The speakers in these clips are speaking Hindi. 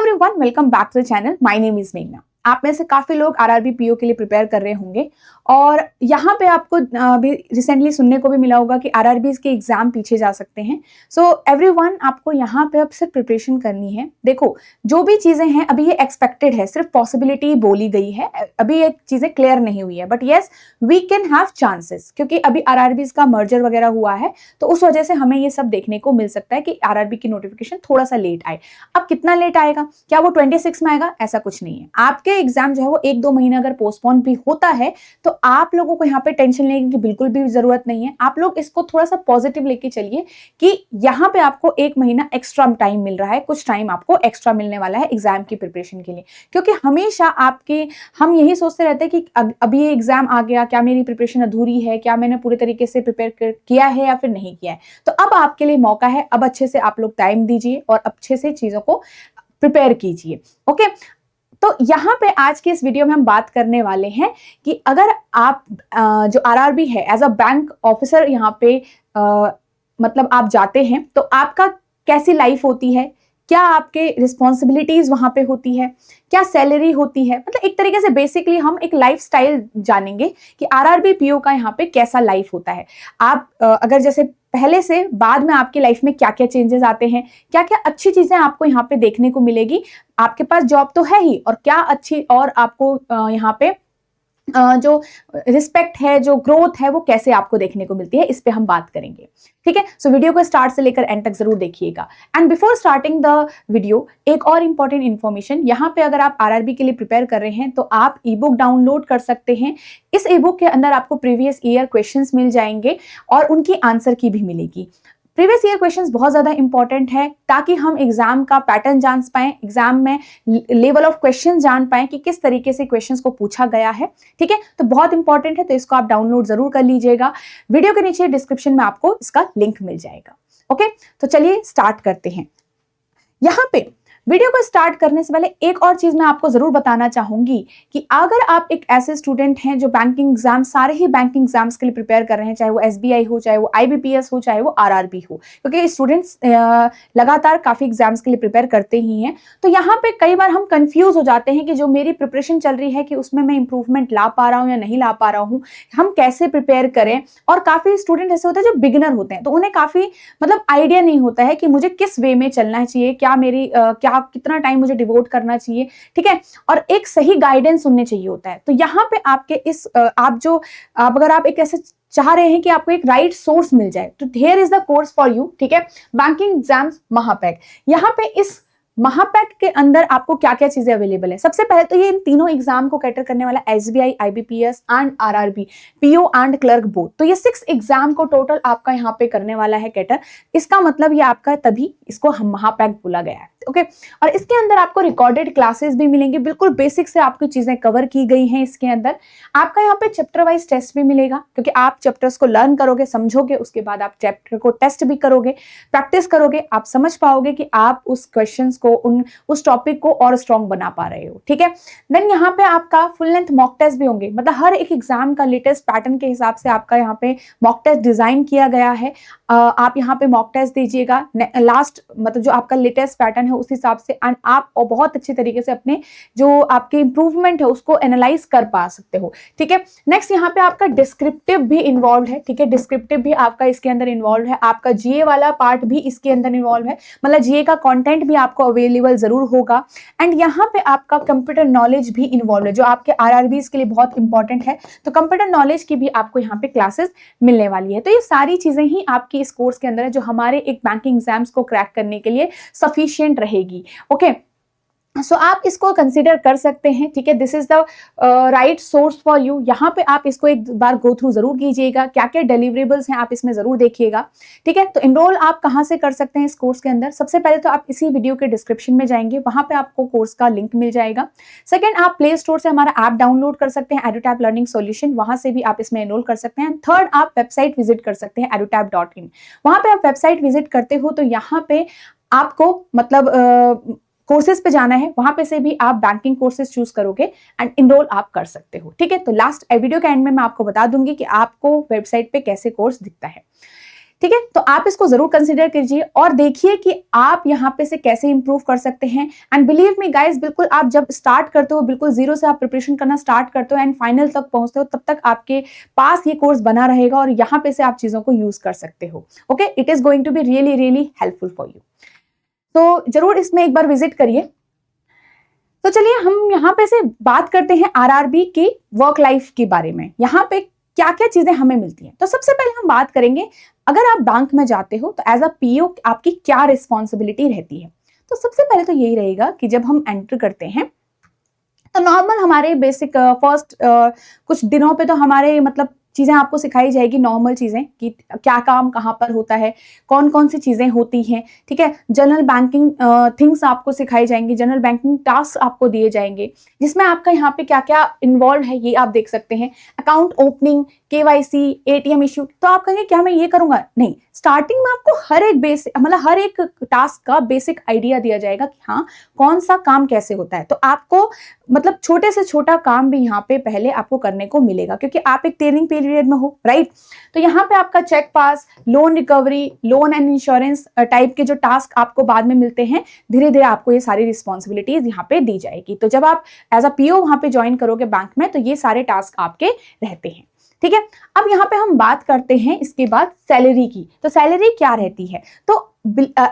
Everyone, welcome back to the channel. My name is मेघना। आप में से काफी लोग आरआरबी पीओ के लिए प्रिपेयर कर रहे होंगे और यहाँ पे आपको अभी रिसेंटली सुनने को भी मिला होगा कि आरआरबी के एग्जाम पीछे जा सकते हैं। सो एवरीवन, आपको यहाँ पे अब सिर्फ प्रिपरेशन करनी है। देखो, जो भी चीजें हैं अभी ये एक्सपेक्टेड है, सिर्फ पॉसिबिलिटी बोली गई है, अभी ये चीजें क्लियर नहीं हुई है, but yes we can have chances, क्योंकि अभी आरआरबी का मर्जर वगैरह हुआ है तो उस वजह से हमें ये सब देखने को मिल सकता है कि आरआरबी की नोटिफिकेशन थोड़ा सा लेट आए। अब कितना लेट आएगा, क्या वो 26 में आएगा, ऐसा कुछ नहीं है। आपके एग्जाम जो है वो 1-2 महीने अगर पोस्टपोन भी होता है तो आप लोगों को यहाँ पे टेंशन लेने की बिल्कुल भी जरूरत नहीं है। आप लोग इसको थोड़ा सा पॉजिटिव लेके चलिए कि यहाँ पे आपको 1 महीना एक्स्ट्रा टाइम मिल रहा है, कुछ टाइम आपको एक्स्ट्रा मिलने वाला है एग्जाम की प्रिपरेशन के लिए। क्योंकि हमेशा हम यही सोचते रहते हैं कि अभी ये एग्जाम आ गया, क्या मेरी प्रिपरेशन अधूरी है, क्या मैंने पूरे तरीके से प्रिपेयर किया है या फिर नहीं किया है। तो अब आपके लिए मौका है, अब अच्छे से आप लोग टाइम दीजिए और अच्छे से चीजों को प्रिपेयर कीजिए। ओके, तो यहाँ पे आज की इस वीडियो में हम बात करने वाले हैं कि अगर आप जो आरआरबी है एज अ बैंक ऑफिसर यहाँ पे मतलब आप जाते हैं तो आपका कैसी लाइफ होती है, क्या आपके रिस्पॉन्सिबिलिटीज वहां पे होती है, क्या सैलरी होती है, मतलब एक तरीके से बेसिकली हम एक लाइफस्टाइल जानेंगे कि आरआरबी पीओ का यहाँ पे कैसा लाइफ होता है। आप अगर जैसे पहले से बाद में आपकी लाइफ में क्या क्या चेंजेस आते हैं, क्या क्या अच्छी चीजें आपको यहाँ पे देखने को मिलेगी। आपके पास जॉब तो है ही, और क्या अच्छी और आपको यहाँ पे जो रिस्पेक्ट है, जो ग्रोथ है, वो कैसे आपको देखने को मिलती है, इस पे हम बात करेंगे। ठीक है, सो वीडियो को स्टार्ट से लेकर एंड तक जरूर देखिएगा। And before starting the video, एक और इंपॉर्टेंट इन्फॉर्मेशन, यहाँ पे अगर आप आरआरबी के लिए प्रिपेयर कर रहे हैं तो आप ई बुक डाउनलोड कर सकते हैं। इस ई बुक के अंदर आपको प्रीवियस ईयर क्वेश्चंस मिल जाएंगे और उनकी आंसर की भी मिलेगी। प्रीवियस ईयर क्वेश्चंस बहुत ज्यादा इंपॉर्टेंट है ताकि हम एग्जाम का पैटर्न जान पाएं, एग्जाम में लेवल ऑफ क्वेश्चन जान पाएं कि किस तरीके से क्वेश्चंस को पूछा गया है। ठीक है, तो बहुत इंपॉर्टेंट है, तो इसको आप डाउनलोड जरूर कर लीजिएगा। वीडियो के नीचे डिस्क्रिप्शन में आपको इसका लिंक मिल जाएगा। ओके, तो चलिए स्टार्ट करते हैं। यहाँ पे वीडियो को स्टार्ट करने से पहले एक और चीज मैं आपको जरूर बताना चाहूंगी कि अगर आप एक ऐसे स्टूडेंट हैं जो बैंकिंग एग्जाम, सारे ही बैंकिंग एग्जाम्स के लिए प्रिपेयर कर रहे हैं, चाहे वो एसबीआई हो, चाहे वो आईबीपीएस हो, चाहे वो आरआरबी हो, क्योंकि स्टूडेंट्स लगातार काफी एग्जाम्स के लिए प्रिपेयर करते ही हैं, तो यहाँ पे कई बार हम कंफ्यूज हो जाते हैं कि जो मेरी प्रिपरेशन चल रही है कि उसमें मैं इंप्रूवमेंट ला पा रहा हूँ या नहीं ला पा रहा हूँ, हम कैसे प्रिपेयर करें। और काफी स्टूडेंट ऐसे होते हैं जो बिगिनर होते हैं, तो उन्हें काफी मतलब आइडिया नहीं होता है कि मुझे किस वे में चलना चाहिए, क्या मेरी कितना टाइम मुझे डिवोट करना चाहिए। ठीक है, और एक सही गाइडेंस उन्हें चाहिए होता है। तो यहाँ पे आपके इस अगर आप एक ऐसे चाह रहे हैं कि आपको एक राइट सोर्स मिल जाए, तो here is the course for you. ठीक है, बैंकिंग एग्जाम्स महापैक। यहाँ पे इस महापैक के अंदर आपको क्या क्या चीजें अवेलेबल है। सबसे पहले तो ये इन तीनों एग्जाम को कैटर करने वाला SBI, IBPS and RRB, PO and clerk both. तो ये 6 एग्जाम को टोटल आपका यहाँ पे करने वाला है कैटर। इसका मतलब ये आपका, तभी इसको हम महापैक बोला गया है। ओके, और इसके अंदर आपको रिकॉर्डेड क्लासेस भी मिलेंगे, बिल्कुल बेसिक से आपकी चीजें कवर की गई हैं। इसके अंदर आपका यहाँ पे चैप्टर वाइज टेस्ट भी मिलेगा, क्योंकि आप चैप्टर्स को लर्न करोगे, समझोगे, उसके बाद आप चैप्टर को टेस्ट भी करोगे, प्रैक्टिस करोगे, आप समझ पाओगे कि आप उस क्वेश्चंस को, उस टॉपिक को और स्ट्रॉन्ग बना पा रहे हो। ठीक है, देन यहाँ पे आपका फुल लेंथ मॉक टेस्ट भी होंगे, मतलब हर एक एग्जाम का लेटेस्ट पैटर्न के हिसाब से आपका यहाँ पे मॉक टेस्ट डिजाइन किया गया है। आप यहाँ पे मॉक टेस्ट दीजिएगा, लास्ट मतलब जो आपका लेटेस्ट पैटर्न है उस हिसाब से, एंड आप और बहुत अच्छे तरीके से अपने जो आपके इंप्रूवमेंट है उसको एनालाइज कर पा सकते हो। ठीक है, नेक्स्ट यहाँ पे आपका डिस्क्रिप्टिव भी इन्वॉल्व है। ठीक है, डिस्क्रिप्टिव भी आपका इसके अंदर इन्वॉल्व है, आपका जीए वाला पार्ट भी इसके अंदर इन्वॉल्व है, मतलब जीए का कंटेंट भी आपको अवेलेबल जरूर होगा। एंड यहाँ पे आपका कंप्यूटर नॉलेज भी इन्वॉल्व है, जो आपके आरआरबीज के लिए बहुत इंपॉर्टेंट है। तो कंप्यूटर नॉलेज की भी आपको यहाँ पे क्लासेस मिलने वाली है। तो ये सारी चीजें ही आपकी इस कोर्स के अंदर है जो हमारे एक बैंकिंग एग्जाम्स को क्रैक करने के लिए सफिशिएंट रहेगी। ओके, सो आप इसको कंसीडर कर सकते हैं। ठीक है, this is the right source for you. यहाँ पे आप इसको एक बार गो थ्रू जरूर कीजिएगा, क्या क्या डिलीवरेबल्स हैं आप इसमें जरूर देखिएगा। ठीक है, तो एनरोल आप कहाँ से कर सकते हैं इस कोर्स के अंदर। सबसे पहले तो आप इसी वीडियो के डिस्क्रिप्शन में जाएंगे, वहां पे आपको कोर्स का लिंक मिल जाएगा। सेकंड, आप प्ले स्टोर से हमारा ऐप डाउनलोड कर सकते हैं, एडुटैब लर्निंग सॉल्यूशन, वहां से भी आप इसमें एनरोल कर सकते हैं। थर्ड, आप वेबसाइट विजिट कर सकते हैं edutap.in। वहां पे आप वेबसाइट विजिट करते हो तो यहाँ पे आपको मतलब कोर्सेज पे जाना है, वहां पे से भी आप बैंकिंग कोर्सेज चूज करोगे एंड इनरोल आप कर सकते हो। ठीक है, तो लास्ट वीडियो के एंड में मैं आपको बता दूंगी कि आपको वेबसाइट पे कैसे कोर्स दिखता है। ठीक है, तो आप इसको जरूर कंसिडर कीजिए और देखिए कि आप यहाँ पे से कैसे इंप्रूव कर सकते हैं। एंड बिलीव मी गाइस, बिल्कुल आप जब स्टार्ट करते हो, बिल्कुल जीरो से आप प्रिपरेशन करना स्टार्ट करते हो एंड फाइनल तक पहुंचते हो, तब तक आपके पास ये कोर्स बना रहेगा और यहाँ पे से आप चीजों को यूज कर सकते हो। Okay, it is going to be really really helpful for you. तो जरूर इसमें एक बार विजिट करिए। तो चलिए हम यहाँ पे से बात करते हैं आरआरबी की वर्क लाइफ के बारे में। यहाँ पे क्या क्या चीजें हमें मिलती हैं। तो सबसे पहले हम बात करेंगे, अगर आप बैंक में जाते हो तो एज अ पीओ आपकी क्या रिस्पॉन्सिबिलिटी रहती है। तो सबसे पहले तो यही रहेगा कि जब हम एंटर करते हैं तो नॉर्मल हमारे बेसिक फर्स्ट कुछ दिनों पे तो हमारे मतलब चीजें आपको सिखाई जाएगी, नॉर्मल चीजें कि क्या काम कहाँ पर होता है, कौन कौन सी चीजें होती हैं। ठीक है, जनरल बैंकिंग थिंग्स आपको सिखाई जाएंगी, जनरल बैंकिंग टास्क आपको दिए जाएंगे, जिसमें आपका यहाँ पे क्या क्या इन्वॉल्व है ये आप देख सकते हैं। Account opening, KYC, ATM issue. तो आप कहेंगे क्या मैं ये करूंगा? नहीं, स्टार्टिंग में आपको हर एक बेसिक मतलब हर एक टास्क का बेसिक आइडिया दिया जाएगा कि हाँ कौन सा काम कैसे होता है। तो आपको मतलब छोटे से छोटा काम भी यहाँ पे पहले आपको करने को मिलेगा, क्योंकि आप एक ट्रेनिंग पीरियड में हो, राइट। तो यहाँ पे आपका cheque pass, loan recovery, loan and insurance type के जो टास्क आपको बाद में मिलते हैं, धीरे धीरे आपको ये सारी रिस्पॉन्सिबिलिटीज यहाँ पे दी जाएगी। तो जब आप एज अ पीओ वहां पे ज्वाइन करोगे बैंक में, तो ये सारे टास्क आपके रहते हैं। ठीक है, अब यहाँ पे हम बात करते हैं इसके बाद सैलरी की। तो सैलरी क्या रहती है? तो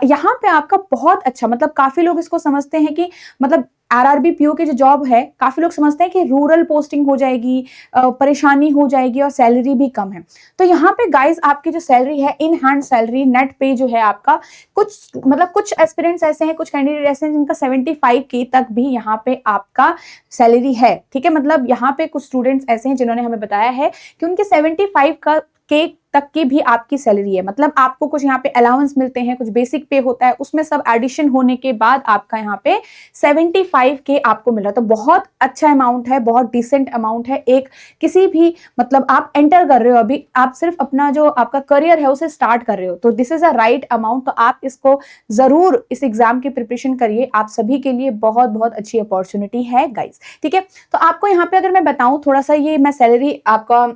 यहाँ पे आपका बहुत अच्छा मतलब काफी लोग इसको समझते हैं कि मतलब आरआरबी पीओ की जो जॉब है, काफी लोग समझते हैं कि रूरल पोस्टिंग हो जाएगी, परेशानी हो जाएगी और सैलरी भी कम है। तो यहाँ पे गाइस आपकी जो सैलरी है, इन हैंड सैलरी, नेट पे जो है आपका, कुछ एस्पिरेंट्स ऐसे हैं, कुछ कैंडिडेट ऐसे हैं जिनका 75K तक भी यहाँ पे आपका सैलरी है। ठीक है, मतलब यहाँ पे कुछ स्टूडेंट्स ऐसे हैं जिन्होंने हमें बताया है कि उनके 75K तक की भी आपकी सैलरी है। मतलब आपको कुछ यहाँ पे अलाउंस मिलते हैं, कुछ बेसिक पे होता है, उसमें सब एडिशन होने के बाद आपका यहाँ पे 75K आपको मिल रहा है। तो बहुत अच्छा अमाउंट है, बहुत डिसेंट अमाउंट है। एक किसी भी मतलब आप एंटर कर रहे हो, अभी आप सिर्फ अपना जो आपका करियर है उसे स्टार्ट कर रहे हो, तो this is a right amount. तो आप इसको जरूर इस एग्जाम की प्रिपरेशन करिए, आप सभी के लिए बहुत बहुत अच्छी अपॉर्चुनिटी है गाइस। ठीक है, तो आपको यहाँ पे अगर मैं बताऊं थोड़ा सा, ये मैं सैलरी आपका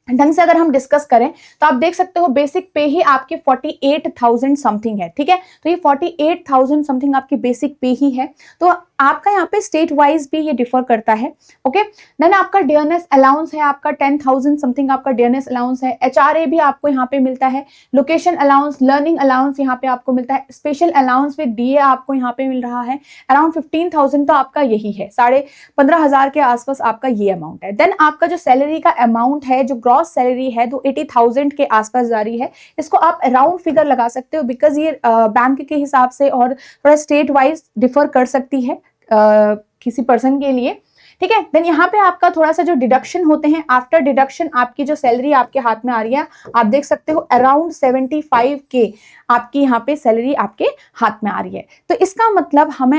ढंग से अगर हम डिस्कस करें तो आप देख सकते हो बेसिक पे ही आपके 48,000 समथिंग है। ठीक है, तो ये 48,000 समथिंग आपकी बेसिक पे ही है। तो आपका यहाँ पे स्टेट वाइज भी ये डिफर करता है। ओके, देन आपका डीएनएस अलाउंस है, आपका 10,000 समथिंग आपका डीएनएस अलाउंस है। एचआरए भी आपको यहाँ पे मिलता है, लोकेशन अलाउंस, लर्निंग अलाउंस यहाँ पे आपको मिलता है, स्पेशल अलाउंस विद डीए आपको यहाँ पे मिल रहा है। अराउंड 15,000 तो आपका यही है, 15,500 के आसपास आपका ये अमाउंट है। देन आपका जो सैलरी का अमाउंट है, जो ग्रॉस सैलरी है, तो 80,000 के आसपास जा रही है। इसको आप अराउंड फिगर लगा सकते हो, बिकॉज ये बैंक के हिसाब से और थोड़ा स्टेट वाइज डिफर कर सकती है किसी पर्सन के लिए। ठीक है, देन यहाँ पे आपका थोड़ा सा जो डिडक्शन होते हैं, आफ्टर डिडक्शन आपकी जो सैलरी आपके हाथ में आ रही है, आप देख सकते हो अराउंड 75K आपकी यहाँ पे सैलरी आपके हाथ में आ रही है। तो इसका मतलब हम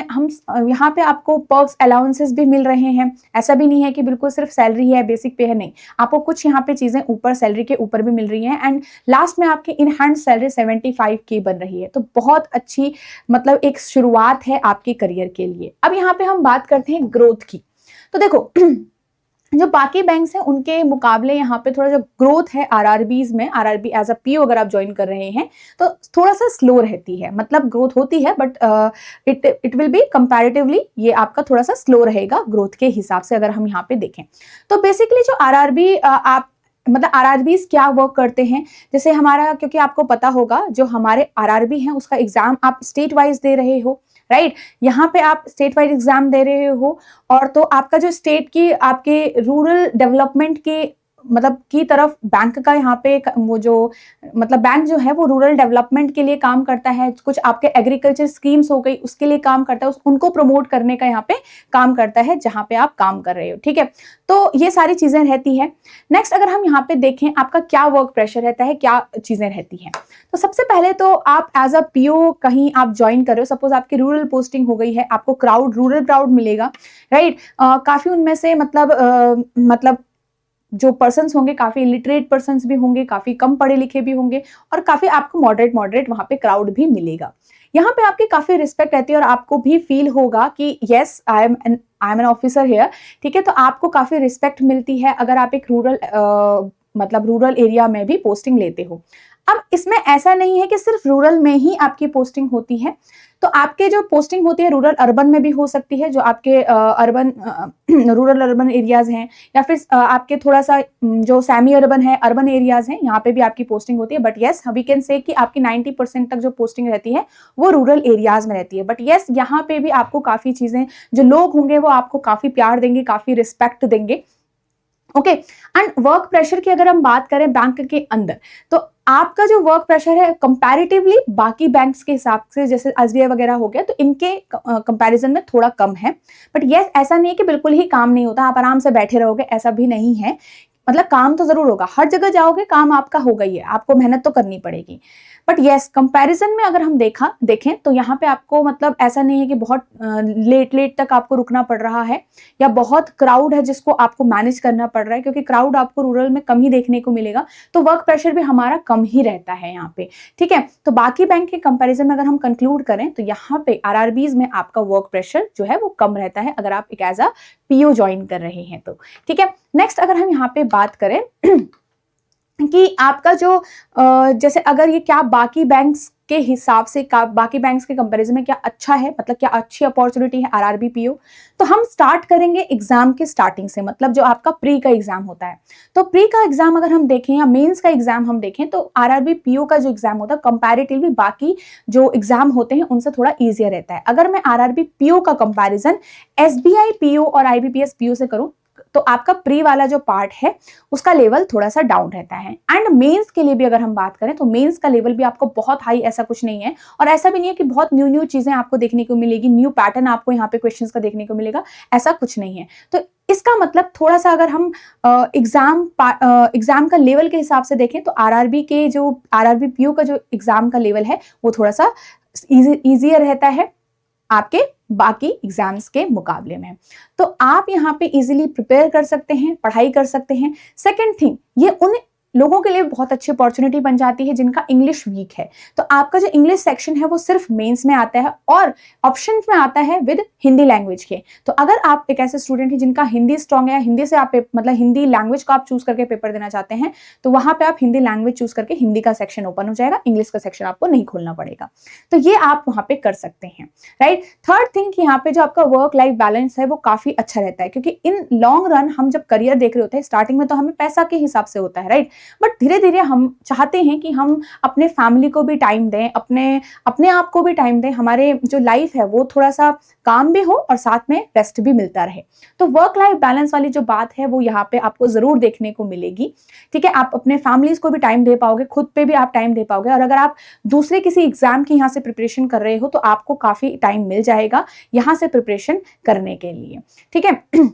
यहाँ पे आपको पर्क्स अलाउंसेस भी मिल रहे हैं। ऐसा भी नहीं है कि बिल्कुल सिर्फ सैलरी है, बेसिक पे है, नहीं, आपको कुछ यहाँ पे चीजें ऊपर सैलरी के ऊपर भी मिल रही हैं। एंड लास्ट में आपकी इन हैंड सैलरी 75K बन रही है। तो बहुत अच्छी मतलब एक शुरुआत है आपके करियर के लिए। अब यहाँ पे हम बात करते हैं ग्रोथ की। तो देखो जो बाकी बैंक्स हैं उनके मुकाबले यहाँ पे थोड़ा जो ग्रोथ है आरआरबीज में, आरआरबी एज अ पीओ अगर आप ज्वाइन कर रहे हैं तो थोड़ा सा स्लो रहती है। मतलब ग्रोथ होती है but it will be comparatively ये आपका थोड़ा सा स्लो रहेगा ग्रोथ के हिसाब से, अगर हम यहाँ पे देखें। तो बेसिकली जो आरआरबी आप मतलब आरआरबीज क्या वर्क करते हैं, जैसे हमारा, क्योंकि आपको पता होगा जो हमारे आरआरबी हैं उसका एग्जाम आप स्टेट वाइज दे रहे हो, राइट। यहाँ पे आप स्टेट वाइज एग्जाम दे रहे हो, और तो आपका जो स्टेट की आपके रूरल डेवलपमेंट के मतलब की तरफ बैंक का यहाँ पे वो जो मतलब बैंक जो है वो रूरल डेवलपमेंट के लिए काम करता है। कुछ आपके एग्रीकल्चर स्कीम्स हो गई उसके लिए काम करता है, उनको प्रमोट करने का यहाँ पे काम करता है जहाँ पे आप काम कर रहे हो। ठीक है, तो ये सारी चीजें रहती है। नेक्स्ट अगर हम यहाँ पे देखें आपका क्या वर्क प्रेशर रहता है, क्या चीजें रहती हैं। तो सबसे पहले तो आप एज अ पीओ कहीं आप ज्वाइन कर रहे हो, सपोज आपकी रूरल पोस्टिंग हो गई है, आपको रूरल क्राउड मिलेगा, राइट। काफी उनमें से मतलब जो पर्सन्स होंगे काफी इलिटरेट पर्सन्स भी होंगे, काफी कम पढ़े लिखे भी होंगे, और काफी आपको मॉडरेट वहां पे क्राउड भी मिलेगा। यहाँ पे आपकी काफी रिस्पेक्ट रहती है और आपको भी फील होगा कि yes I am an officer here. ठीक है, तो आपको काफी रिस्पेक्ट मिलती है अगर आप एक रूरल एरिया में भी पोस्टिंग लेते हो। अब इसमें ऐसा नहीं है कि सिर्फ रूरल में ही आपकी पोस्टिंग होती है, तो आपके जो पोस्टिंग होती है रूरल अर्बन में भी हो सकती है, जो आपके अर्बन रूरल अर्बन एरियाज हैं, या फिर आपके थोड़ा सा जो सेमी अर्बन है, अर्बन एरियाज हैं, यहाँ पे भी आपकी पोस्टिंग होती है। But yes, we can say कि आपकी 90% तक जो पोस्टिंग रहती है वो रूरल एरियाज में रहती है। बट येस, यहाँ पे भी आपको काफी चीजें, जो लोग होंगे वो आपको काफी प्यार देंगे, काफी रिस्पेक्ट देंगे। ओके, एंड वर्क प्रेशर की अगर हम बात करें बैंक के अंदर, तो आपका जो वर्क प्रेशर है कंपैरेटिवली बाकी बैंक्स के हिसाब से, जैसे एसबीआई वगैरह हो गया, तो इनके कंपैरिजन में थोड़ा कम है। बट यस, ऐसा नहीं है कि बिल्कुल ही काम नहीं होता, आप आराम से बैठे रहोगे, ऐसा भी नहीं है। मतलब काम तो जरूर होगा, हर जगह जाओगे काम आपका होगा ही है, आपको मेहनत तो करनी पड़ेगी। बट यस, कंपैरिजन में अगर हम देखें तो यहाँ पे आपको मतलब ऐसा नहीं है कि बहुत लेट तक आपको रुकना पड़ रहा है, या बहुत क्राउड है जिसको आपको मैनेज करना पड़ रहा है, क्योंकि क्राउड आपको रूरल में कम ही देखने को मिलेगा, तो वर्क प्रेशर भी हमारा कम ही रहता है यहाँ पे। ठीक है, तो बाकी बैंक के कंपैरिजन में अगर हम कंक्लूड करें तो यहाँ पे आरआरबीज में आपका वर्क प्रेशर जो है वो कम रहता है, अगर आप एक एज अ पीओ ज्वाइन कर रहे हैं तो। ठीक है, नेक्स्ट अगर हम यहाँ पे बात करें कि आपका जो जैसे अगर ये क्या बाकी बैंक्स के हिसाब से, बाकी बैंक्स के कंपैरिजन में क्या अच्छा है, मतलब क्या अच्छी अपॉर्चुनिटी है आरआरबी पीओ, तो हम स्टार्ट करेंगे एग्जाम के स्टार्टिंग से, मतलब जो आपका प्री का एग्जाम होता है। तो प्री का एग्जाम अगर हम देखें या मेंस का एग्जाम हम देखें, तो आरआरबी पीओ का जो एग्जाम होता है कंपैरेटिवली बाकी जो एग्जाम होते हैं उनसे थोड़ा ईजियर रहता है। अगर मैं आरआरबी पीओ का कंपैरिजन एसबीआई पीओ और आईबीपीएस पीओ से करूं, तो आपका प्री वाला जो पार्ट है उसका लेवल थोड़ा सा डाउन रहता है। एंड मेंस के लिए भी अगर हम बात करें तो मेंस का लेवल भी आपको बहुत हाई ऐसा कुछ नहीं है, और ऐसा भी नहीं है कि बहुत न्यू चीजें आपको देखने को मिलेगी, न्यू पैटर्न आपको यहाँ पे क्वेश्चंस का देखने को मिलेगा, ऐसा कुछ नहीं है। तो इसका मतलब थोड़ा सा अगर हम एग्जाम का लेवल के हिसाब से देखें तो आरआरबी पीओ का जो एग्जाम का लेवल है वो थोड़ा सा ईजियर रहता है आपके बाकी एग्जाम्स के मुकाबले में। तो आप यहाँ पे इजीली प्रिपेयर कर सकते हैं, पढ़ाई कर सकते हैं। सेकंड थिंग, ये उन लोगों के लिए बहुत अच्छी अपॉर्चुनिटी बन जाती है जिनका इंग्लिश वीक है, तो आपका जो इंग्लिश सेक्शन है वो सिर्फ मेंस में आता है और ऑप्शंस में आता है विद हिंदी लैंग्वेज के। तो अगर आप एक ऐसे स्टूडेंट हैं जिनका हिंदी स्ट्रांग है, हिंदी से आप मतलब हिंदी लैंग्वेज को आप चूज करके पेपर देना चाहते हैं, तो वहां पे आप हिंदी लैंग्वेज चूज करके हिंदी का सेक्शन ओपन हो जाएगा, इंग्लिश का सेक्शन आपको नहीं खोलना पड़ेगा। तो ये आप वहां पे कर सकते हैं, राइट। थर्ड थिंग कि यहाँ पे जो आपका वर्क लाइफ बैलेंस है वो काफी अच्छा रहता है, क्योंकि इन लॉन्ग रन हम जब करियर देख रहे होते हैं, स्टार्टिंग में तो हमें पैसा के हिसाब से होता है, राइट, बट धीरे धीरे हम चाहते हैं कि हम अपने फैमिली को भी टाइम दें, अपने आप को भी टाइम दें, हमारे जो लाइफ है वो थोड़ा सा काम भी हो और साथ में रेस्ट भी मिलता रहे। तो वर्क लाइफ बैलेंस वाली जो बात है वो यहाँ पे आपको जरूर देखने को मिलेगी। ठीक है, आप अपने फैमिलीज को भी टाइम दे पाओगे, खुद पे भी आप टाइम दे पाओगे, और अगर आप दूसरे किसी एग्जाम की यहाँ से प्रिपरेशन कर रहे हो तो आपको काफी टाइम मिल जाएगा यहाँ से प्रिपरेशन करने के लिए। ठीक है,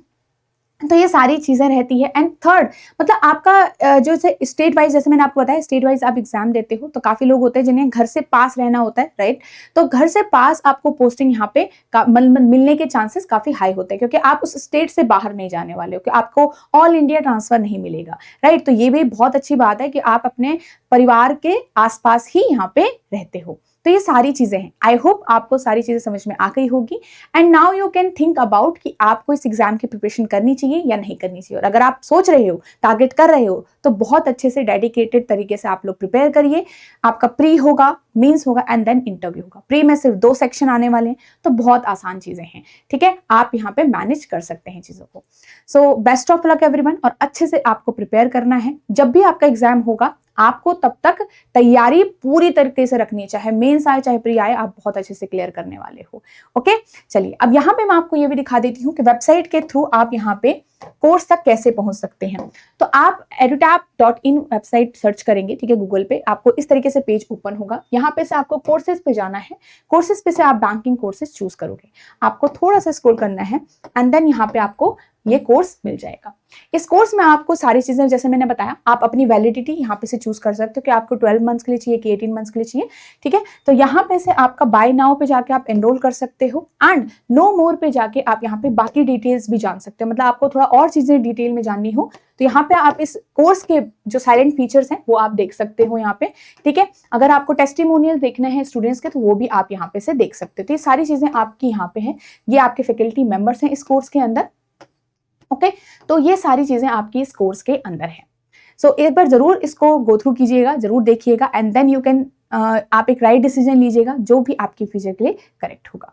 तो ये सारी चीजें रहती है। एंड थर्ड, मतलब आपका जो स्टेट वाइज, जैसे मैंने आपको बताया स्टेट वाइज आप एग्जाम देते हो, तो काफी लोग होते हैं जिन्हें घर से पास रहना होता है, राइट। तो घर से पास आपको पोस्टिंग यहाँ पे मिलने के चांसेस काफी हाई होते हैं, क्योंकि आप उस स्टेट से बाहर नहीं जाने वाले हो, कि आपको ऑल इंडिया ट्रांसफर नहीं मिलेगा, राइट। तो ये भी बहुत अच्छी बात है कि आप अपने परिवार के आसपास ही यहाँ पे रहते हो। तो ये सारी चीजें हैं, आई होप आपको सारी चीजें समझ में आ गई होगी। And now you can think about कि आपको इस एग्जाम की प्रिपरेशन करनी चाहिए या नहीं करनी चाहिए। और अगर आप सोच रहे हो, टारगेट कर रहे हो, तो बहुत अच्छे से डेडिकेटेड तरीके से आप लोग प्रिपेयर करिए। आपका प्री होगा, मींस होगा एंड देन इंटरव्यू होगा। प्री में सिर्फ 2 सेक्शन आने वाले हैं, तो बहुत आसान चीजें हैं। ठीक है, आप यहाँ पे मैनेज कर सकते हैं चीजों को। So best of luck everyone, और अच्छे से आपको प्रिपेयर करना है। जब भी आपका एग्जाम होगा आपको तब तक तैयारी पूरी तरीके से रखनी है, चाहे मेंस आए चाहे प्री आए, आप बहुत अच्छे से क्लियर करने वाले हो। ओके, चलिए अब यहाँ पे मैं आपको ये भी दिखा देती हूँ कि वेबसाइट के थ्रू आप यहाँ पे कोर्स तक कैसे पहुंच सकते हैं। तो आप edutap.in वेबसाइट सर्च करेंगे, ठीक है, गूगल पे, आपको इस तरीके से पेज ओपन होगा। यहाँ पे से आपको कोर्सेज पे जाना है, कोर्सेज पे से आप बैंकिंग कोर्सेज चूज करोगे, आपको थोड़ा सा स्क्रॉल करना है एंड देन यहाँ पे आपको ये कोर्स मिल जाएगा। इस कोर्स में आपको सारी चीजें, जैसे मैंने बताया, आप अपनी वैलिडिटी यहाँ पे से चूज कर सकते हो कि आपको 12 मंथ्स के लिए चाहिए कि 18 मंथ्स के लिए चाहिए। ठीक है, तो यहाँ पे से आपका बाय नाउ पे जाके आप एनरोल कर सकते हो एंड नो मोर पे जाके आप यहाँ पे बाकी डिटेल्स भी जान सकते हो। मतलब आपको थोड़ा और चीजें डिटेल में जाननी हो तो यहाँ पे आप इस कोर्स के जो साइलेंट फीचर्स हैं वो आप देख सकते हो यहाँ पे। ठीक है, अगर आपको टेस्टिमोनियल देखना है स्टूडेंट्स के तो वो भी आप यहाँ पे से देख सकते हो। तो ये सारी चीजें आपकी यहाँ पे है, ये आपके फैकल्टी मेंबर्स हैं इस कोर्स के अंदर। ओके, तो ये सारी चीजें आपकी इस कोर्स के अंदर है। सो एक बार जरूर इसको गो थ्रू कीजिएगा, जरूर देखिएगा, एंड देन यू कैन आप एक राइट डिसीजन लीजिएगा जो भी आपके फ्यूचर के लिए करेक्ट होगा।